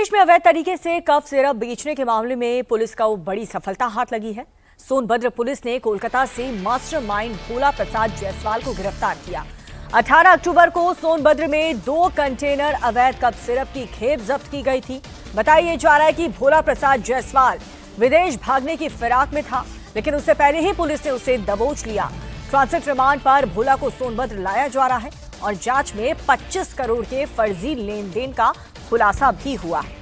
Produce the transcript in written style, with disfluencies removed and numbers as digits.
प्रदेश में अवैध तरीके से कफ सिरप बेचने के मामले में पुलिस को बड़ी सफलता हाथ लगी है। सोनभद्र पुलिस ने कोलकाता से मास्टरमाइंड भोला प्रसाद जायसवाल को गिरफ्तार किया। 18 अक्टूबर को सोनभद्र में 2 कंटेनर अवैध कफ सिरप की खेप जब्त की गई थी। बताया जा रहा है कि भोला प्रसाद जायसवाल विदेश भागने की फिराक में था, लेकिन उससे पहले ही पुलिस ने उसे दबोच लिया। ट्रांजिट रिमांड पर भोला को सोनभद्र लाया जा रहा है और जांच में 25 करोड़ के फर्जी लेन देन का खुलासा भी हुआ है।